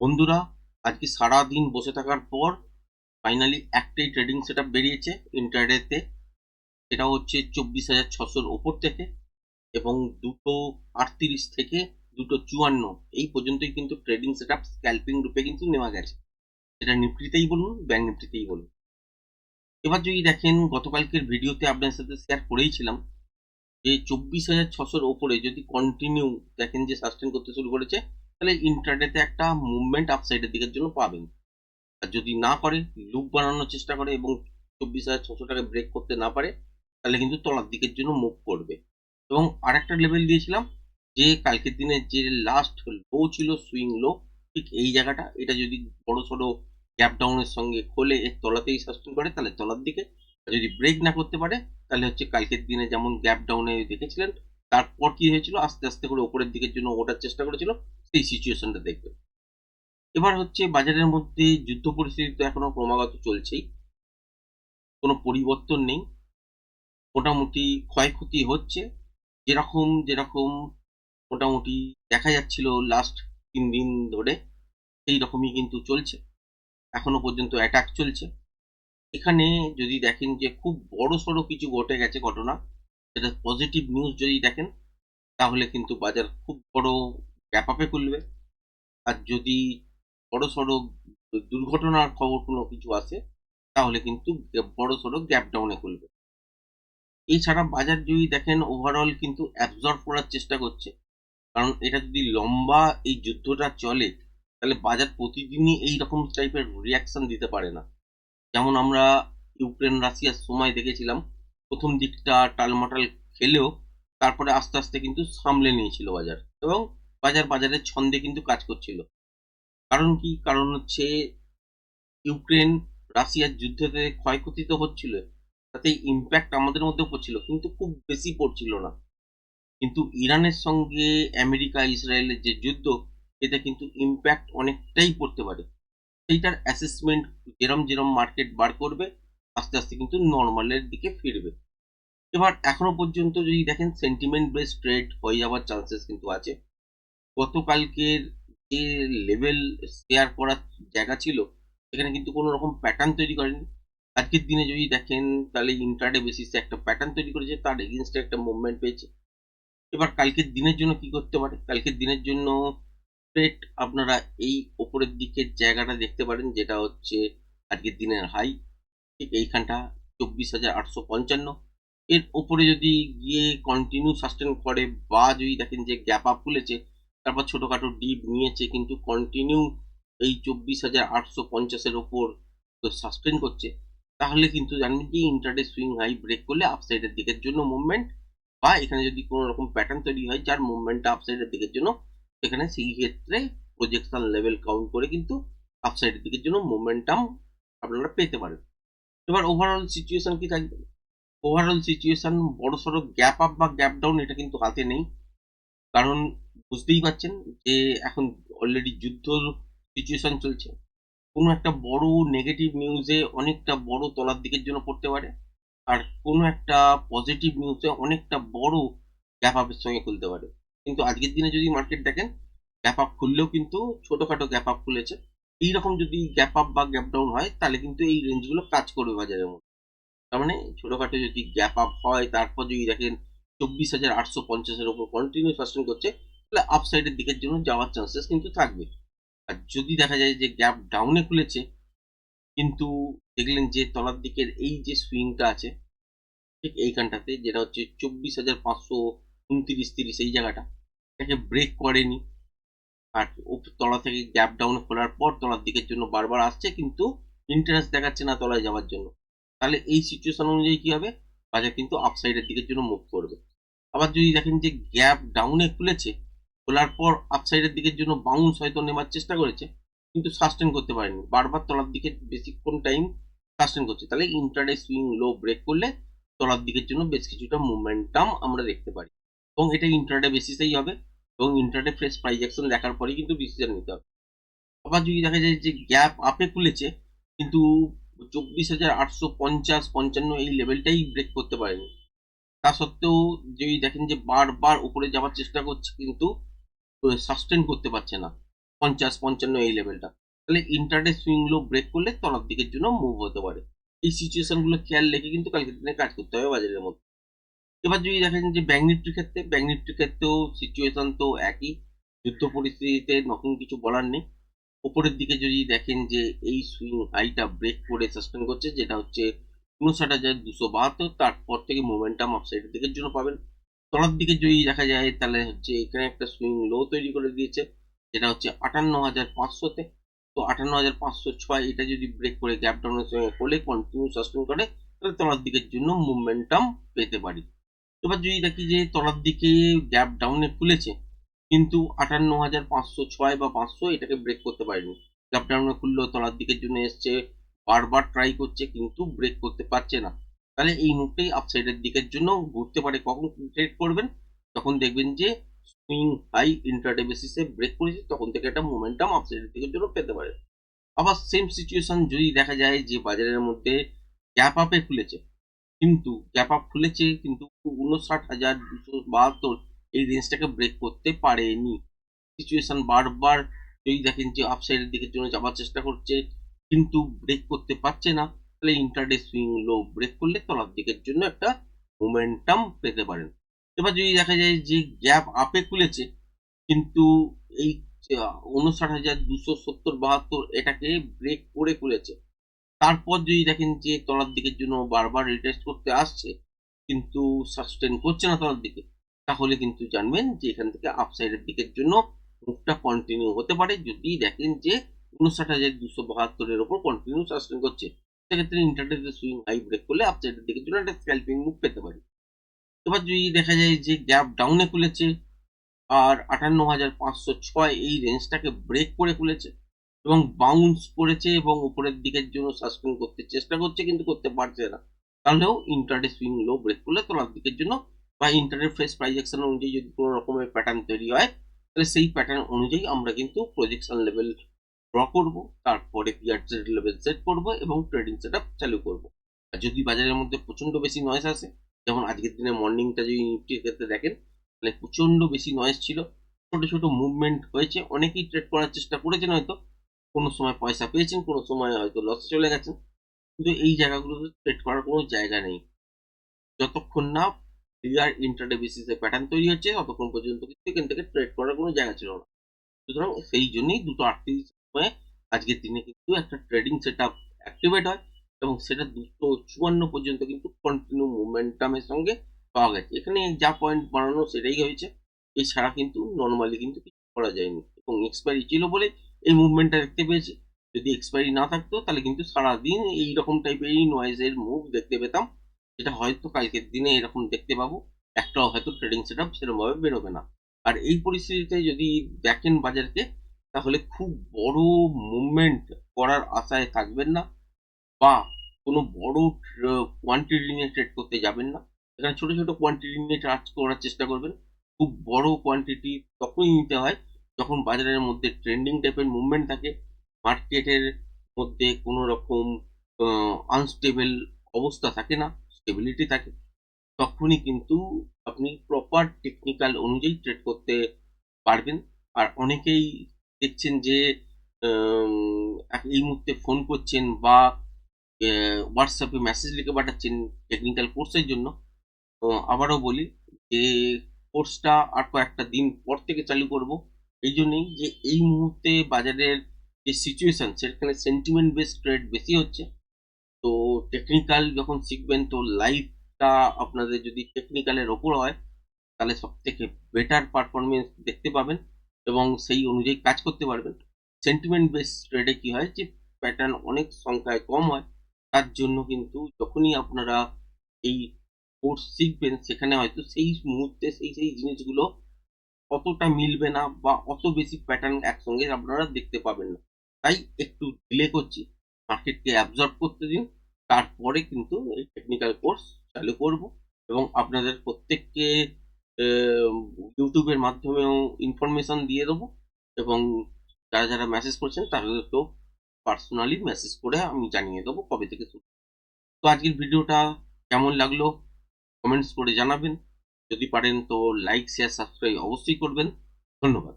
বন্ধুরা, আজকে সারাদিন বসে থাকার পর ফাইনালি একটাই ট্রেডিং সেটআপ বেরিয়েছে ইন্টারডেতে। সেটা হচ্ছে 24,600-র ওপর থেকে এবং 2:38 থেকে 2:54 এই পর্যন্তই কিন্তু ট্রেডিং সেটআপ স্ক্যাল্পিং রূপে কিন্তু নেওয়া গেছে। সেটা নিফটিতেই বলুন, ব্যাংক নিফটিতেই বলুন। এবার যদি দেখেন, গতকালকের ভিডিওতে আপনার সাথে শেয়ার করেইছিলাম যে 24,600-র ওপরে যদি কন্টিনিউ দেখেন যে সাস্টেন করতে শুরু করেছে, তাহলে ইন্টারডেতে একটা মুভমেন্ট আপসাইডের দিকের জন্য পাবেন। আর যদি না করে, লুপ বানানোর চেষ্টা করে এবং 24,600টাকে ব্রেক করতে না পারে, তাহলে কিন্তু তলার দিকের জন্য মুভ করবে। এবং আরেকটা লেভেল দিয়েছিলাম যে কালকের দিনে যে লাস্ট লো ছিল, সুইং লো, ঠিক এই জায়গাটা, এটা যদি বড় সড়ো গ্যাপ ডাউনের সঙ্গে খোলে এর তলাতেই সাস্টেন করে, তাহলে তলার দিকে। আর যদি ব্রেক না করতে পারে, তাহলে হচ্ছে কালকের দিনে যেমন গ্যাপ ডাউনে দেখেছিলেন, তারপর কি হয়েছিল, আস্তে আস্তে করে ওপরের দিকের জন্য ওঠার চেষ্টা করেছিল, সেই সিচুয়েশনটা দেখবে। এবার হচ্ছে বাজারের মধ্যে যুদ্ধ পরিস্থিতি তো এখনো ক্রমাগত চলছেই, কোনো পরিবর্তন নেই। মোটামুটি ক্ষয়ক্ষতি হচ্ছে, যেরকম যেরকম মোটামুটি দেখা যাচ্ছিল লাস্ট 3 দিন ধরে, সেই রকমই কিন্তু চলছে। এখনো পর্যন্ত অ্যাটাক চলছে। এখানে যদি দেখেন যে খুব বড় সড়ো কিছু ঘটে গেছে ঘটনা, সেটা পজিটিভ নিউজ যদি দেখেন, তাহলে কিন্তু বাজার খুব বড় গ্যাপ আপে খুলবে। আর যদি বড় সড়ো দুর্ঘটনার খবর কোনো কিছু আসে, তাহলে কিন্তু বড় সড়ো গ্যাপ ডাউনে খুলবে। এছাড়া বাজার যদি দেখেন, ওভারঅল কিন্তু অ্যাবজর্ব করার চেষ্টা করছে। কারণ এটা যদি লম্বা এই যুদ্ধটা চলে, তাহলে বাজার প্রতিদিনই এই রকম টাইপের রিয়াকশন দিতে পারে না। যেমন আমরা ইউক্রেন রাশিয়ার সময় দেখেছিলাম, প্রথম দিকটা টালমাটাল খেলেও তারপরে আস্তে আস্তে কিন্তু সামলে নিয়েছিল বাজার, এবং বাজারের ছন্দে কিন্তু কাজ করছিল। কারণ কি? কারণ হচ্ছে ইউক্রেন রাশিয়ার যুদ্ধতে ক্ষয়ক্ষতি তো হচ্ছিল, তাতে ইম্প্যাক্ট আমাদের মধ্যেও পড়ছিল, কিন্তু খুব বেশি পড়ছিল না। কিন্তু ইরানের সঙ্গে আমেরিকা ইসরায়েলের যে যুদ্ধ, এতে কিন্তু ইম্প্যাক্ট অনেকটাই পড়তে পারে। সেইটার অ্যাসেসমেন্ট যেরম যেরম মার্কেট বার করবে, আস্তে আস্তে কিন্তু নর্মালের দিকে ফিরবে। এবার এখনো পর্যন্ত যদি দেখেন, সেন্টিমেন্ট বেস ট্রেড হয়ে যাওয়ার চান্সেস কিন্তু আছে। গতকালকের যে লেভেল শেয়ার করার জায়গা ছিল, সেখানে কিন্তু কোনো রকম প্যাটার্ন তৈরি করেনি। আজকের দিনে যদি দেখেন, তাহলে ইন্ট্রাডে বেসিসে একটা প্যাটার্ন তৈরি করেছে, তার এগেনস্টে একটা মুভমেন্ট পেয়েছে। এবার কালকের দিনের জন্য কি করতে পারে? কালকের দিনের জন্য স্ট্রেট আপনারা এই ওপরের দিকের জায়গাটা দেখতে পারেন, যেটা হচ্ছে আজকের দিনের হাই, ঠিক এইখানটা 24,855। এর ওপরে যদি গিয়ে কন্টিনিউ সাস্টেন করে, বা যদি দেখেন যে গ্যাপ আপ খুলেছে, তারপর ছোটখাটো ডিপ নিয়েছে, কিন্তু কন্টিনিউ এই 24,850-এর ওপর তো সাস্টেন করছে, তাহলে কিন্তু জানবেন যে ইন্টারডে সুইং হাই ব্রেক করলে আপসাইডের দিকের জন্য মুভমেন্ট, বা এখানে যদি কোনো রকম প্যাটার্ন তৈরি হয় যার মুভমেন্টটা আপসাইডের দিকের জন্য, সেখানে সেই ক্ষেত্রে প্রজেকশন লেভেল কাউন্ট করে কিন্তু আপসাইডের দিকের জন্য মোমেন্টাম আপনারা পেতে পারেন। এবার ওভারঅল সিচুয়েশন কি থাকবে? ওভারঅল সিচুয়েশন বড়সড় গ্যাপ আপ বা গ্যাপ ডাউন এটা কিন্তু হাতে নেই। কারণ বুঝতেই পারছেন যে এখন অলরেডি যুদ্ধ সিচুয়েশন চলছে। কোনো একটা বড় নেগেটিভ নিউজে অনেকটা বড় তলার দিকের জন্য পড়তে পারে, আর কোনো একটা পজিটিভ নিউজে অনেকটা বড় গ্যাপ আপের সঙ্গে খুলতে পারে। কিন্তু আজকের দিনে যদি মার্কেট দেখেন, গ্যাপ আপ খুললেও কিন্তু ছোটখাটো গ্যাপ আপ খুলেছে। এইরকম যদি গ্যাপ আপ বা গ্যাপ ডাউন হয়, তাহলে কিন্তু এই রেঞ্জগুলো কাজ করবে বাজারের মধ্যে। তার মানে ছোটখাটো যদি গ্যাপ আপ হয়, তারপর যদি দেখেন 24,850-এর উপর কন্টিনিউ সাস্টেন করছে, তাহলে আপসাইডের দিকের জন্য যাওয়ার চান্সেস কিন্তু থাকবে। আর যদি দেখা যায় যে গ্যাপ ডাউনে খুলেছে, কিন্তু দেখলেন যে তলার দিকের এই যে সুইংটা আছে, ঠিক এইখানটাতে, যেটা হচ্ছে 24,529-30 এই জায়গাটা, এটাকে ব্রেক করেনি, আর তলা থেকে গ্যাপ ডাউন খোলার পর তলার দিকের জন্য বারবার আসছে, কিন্তু ইন্টারেস্ট দেখাচ্ছে না তলায় যাওয়ার জন্য, তাহলে এই সিচুয়েশন অনুযায়ী কি হবে? বাজার কিন্তু আপসাইডের দিকের জন্য মুভ করবে। আবার যদি দেখেন যে গ্যাপ ডাউনে খুলেছে, খোলার পর আপসাইডের দিকের জন্য বাউন্স হয়তো নেওয়ার চেষ্টা করেছে, কিন্তু সাস্টেন করতে পারেনি, বারবার তলার দিকে বেশিক্ষণ টাইম সাস্টেন করছে, তাহলে ইন্টারডে সুইং লো ব্রেক করলে তলার দিকের জন্য বেশ কিছুটা মোমেন্টাম আমরা দেখতে পারি, এবং এটা ইন্টারডে বেসিসেই হবে, এবং ইন্টারডে ফ্রেশ প্রাইস অ্যাকশন দেখার পরেই কিন্তু ডিসিশন নিতে হবে। আবার যদি দেখা যায় যে গ্যাপ আপে খুলেছে, কিন্তু 24,850-55 এই লেভেলটাই ব্রেক করতে পারেনি, তা সত্ত্বেও যদি দেখেন যে বারবার উপরে যাওয়ার চেষ্টা করছে, কিন্তু সাস্টেন করতে পারছে না, 50-55 এই লেভেলটা, তাহলে ইন্টারডে সুইং লো ব্রেক করলে তলার দিকের জন্য মুভ হতে পারে। এই সিচুয়েশন গুলো খেয়াল রেখে কিন্তু কালকের দিনে কাজ করতে হবে বাজারের মধ্যে। এবার যদি দেখেন যে ব্যাংক নিফটির ক্ষেত্রেও সিচুয়েশন তো একই, যুদ্ধ পরিস্থিতিতে নতুন কিছু বলার নেই। উপরের দিকে যদি দেখেন যে এই সুইং হাইটা ব্রেক করে সাস্টেন করছে, যেটা হচ্ছে 59,272, তারপর থেকে মোমেন্টাম আপসাইডের দিকের জন্য পাবেন। তলার দিকে যদি দেখা যায় তাহলে হচ্ছে এখানে একটা সুইং লো তৈরি করে দিয়েছে, যেটা হচ্ছে 58,500-তে। তো 58,506 এটা যদি ব্রেক করে গ্যাপ ডাউনের সঙ্গে করলে কন্টিনিউ সাস্টেন করে, তাহলে তলার দিকের জন্য মোমেন্টাম পেতে পারি। এবার যদি দেখি যে তলার দিকে গ্যাপ ডাউনে খুলেছে, কিন্তু 58,506 বা 500 এটাকে ব্রেক করতে পারেনি। গ্যাপ ডাউনে খুললেও তলার দিকের জন্য এসছে, বারবার ট্রাই করছে কিন্তু ব্রেক করতে পারছে না। তাহলে এই মুহূর্তেই আপসাইডের দিকের জন্য ঘুরতে পারে। কখন ট্রেড করবেন? তখন দেখবেন যে সুইং হাই ইন্ট্রাডে বেসিসে ব্রেক করেছে, তখন থেকে একটা মোমেন্টাম আপসাইডের দিকের জন্য পেতে পারে। আবার সেম সিচুয়েশন যদি দেখা যায় যে বাজারের মধ্যে গ্যাপ আপে খুলেছে, কিন্তু গ্যাপ আপ খুলেছে কিন্তু 59,272 এই রেঞ্জটাকে ব্রেক করতে পারেনি। সিচুয়েশন বারবার যদি দেখেন যে আপসাইডের দিকের জন্য যাওয়ার চেষ্টা করছে কিন্তু ব্রেক করতে পারছে না, তাহলে ইন্টারডে সুইং লো ব্রেক করলে তলার দিকের জন্য একটা মোমেন্টাম পেতে পারেন। এবার যদি দেখা যায় যে গ্যাপ আপে খুলেছে কিন্তু এই 59,270-72 এটাকে ব্রেক করে খুলেছে, তারপর যদি দেখেন যে তলার দিকের জন্য বারবার রিটেস্ট করতে আসছে কিন্তু সাস্টেন করছে না তলার দিকে, তাহলে কিন্তু জানবেন যে এখান থেকে আপসাইডের দিকের জন্য মুভটা কন্টিনিউ হতে পারে। যদি দেখেন যে 59,272 ওপর কন্টিনিউ সাস্টেন করছে, সেক্ষেত্রে ইন্টারডে সুইং হাই ব্রেক করলে আপসাইডের দিকের জন্য একটা স্ক্যাল্পিং মুভ পেতে পারি। এবার যদি দেখা যায় যে গ্যাপ ডাউনে খুলেছে আর 58,506 এই রেঞ্জটাকে ব্রেক করে খুলেছে এবং বাউন্স করেছে এবং উপরের দিকের জন্য সাস্টেন করতে চেষ্টা করছে কিন্তু করতে পারছে না, তাহলেও ইন্টারডে সুইং লো ব্রেক করলে তলার দিকের জন্য বা ইন্টারডে ফ্রেশ প্রাইস অ্যাকশন অনুযায়ী যদি কোনো রকমের প্যাটার্ন তৈরি হয়, তাহলে সেই প্যাটার্ন অনুযায়ী আমরা কিন্তু প্রজেকশন লেভেল ড্র করব, তারপরে পিআরজেড লেভেল সেট করব এবং ট্রেডিং সেটআপ চালু করব। আর যদি বাজারের মধ্যে প্রচন্ড বেশি নয়েজ আসে, যেমন আজকের দিনে মর্নিংটা যদি নিফটির ক্ষেত্রে দেখেন, তাহলে প্রচন্ড বেশি নয়েজ ছিল, ছোট ছোট মুভমেন্ট হয়েছে, অনেকেই ট্রেড করার চেষ্টা করেছেন, হয়তো কোনো সময় পয়সা পেয়েছেন, কোনো সময় হয়তো লসে চলে গেছেন, কিন্তু এই জায়গাগুলোতে ট্রেড করার কোনো জায়গা নেই। যতক্ষণ না ক্লিয়ার ইন্টারডে বেসিসে প্যাটার্ন তৈরি হচ্ছে, ততক্ষণ পর্যন্ত কিন্তু এখান থেকে ট্রেড করার কোনো জায়গা ছিল না। সুতরাং সেই জন্যই 2:38 সময়ে আজকের দিনে কিন্তু একটা ট্রেডিং সেটআপ অ্যাক্টিভেট হয় এবং সেটা 2:54 পর্যন্ত কিন্তু কন্টিনিউ মোমেন্টামের সঙ্গে পাওয়া গেছে। এখানে যা পয়েন্ট বাড়ানো সেটাই হয়েছে, এছাড়া কিন্তু নর্মালি কিন্তু কিছু করা যায়নি এবং এক্সপায়ারি ছিল বলে এই মুভমেন্টটা দেখতে পেয়েছি। যদি এক্সপায়ারি না থাকতো তাহলে কিন্তু সারাদিন এইরকম টাইপেরই নয়েজের মুভ দেখতে পেতাম, যেটা হয়তো কালকের দিনে এরকম দেখতে পাবো, একটাও হয়তো ট্রেডিং সেটআপ সেরকমভাবে বেরোবে না। আর এই পরিস্থিতিতে যদি দেখেন বাজারকে, তাহলে খুব বড় মুভমেন্ট করার আশায় থাকবেন না বা কোনো বড় কোয়ান্টিটি নিয়ে ট্রেড করতে যাবেন না। এখানে ছোট ছোট কোয়ান্টিটি নিয়ে ট্রেড করার চেষ্টা করবেন। খুব বড় কোয়ান্টিটি তখনই নিতে হয় যখন বাজারের মধ্যে ট্রেন্ডিং টাইপের মুভমেন্ট থাকে, মার্কেটের মধ্যে কোনো রকম আনস্টেবল অবস্থা থাকে না, স্টেবিলিটি থাকে, তখনই কিন্তু আপনি প্রপার টেকনিক্যাল অনুযায়ী ট্রেড করতে পারবেন। আর অনেকেই দেখছেন যে এই মুহূর্তে ফোন করছেন বা হোয়াটসঅ্যাপে মেসেজ লিখে পাঠাচ্ছেন টেকনিক্যাল কোর্সের জন্য। তো আবারও বলি যে কোর্সটা আর কয়েকটা দিন পর থেকে চালু করব, এই জন্যেই যে এই মুহূর্তে বাজারের যে সিচুয়েশন সেখানে সেন্টিমেন্ট বেস ট্রেড বেশি হচ্ছে। তো টেকনিক্যাল যখন শিখবেন তো লাইভটা আপনাদের যদি টেকনিক্যালের ওপর হয়, তাহলে সব থেকে বেটার পারফরমেন্স দেখতে পাবেন এবং সেই অনুযায়ী কাজ করতে পারবেন। সেন্টিমেন্ট বেস ট্রেডে কি হয় যে প্যাটার্ন অনেক সংখ্যায় কম হয়, তার জন্য কিন্তু যখনই আপনারা এই কোর্স শিখবেন সেখানে হয়তো সেই মুহূর্তে সেই সেই জিনিসগুলো অতটা মিলবে না বা অত বেশি প্যাটার্ন একসঙ্গে আপনারা দেখতে পাবেন না। তাই একটু ডিলে করছি, মার্কেটকে অ্যাবজর্ব করতে দিন, তারপরে কিন্তু এই টেকনিক্যাল কোর্স চালু করব এবং আপনাদের প্রত্যেককে ইউটিউবের মাধ্যমেও ইনফরমেশন দিয়ে দেবো এবং যারা যারা মেসেজ করছেন তাদেরকেও পার্সোনালি মেসেজ করে আমি জানিয়ে দেবো কবে থেকে শুরু। তো আজকের ভিডিওটা কেমন লাগলো কমেন্টস করে জানাবেন, যদি পারেন তো লাইক শেয়ার সাবস্ক্রাইব অবশ্যই করবেন। ধন্যবাদ।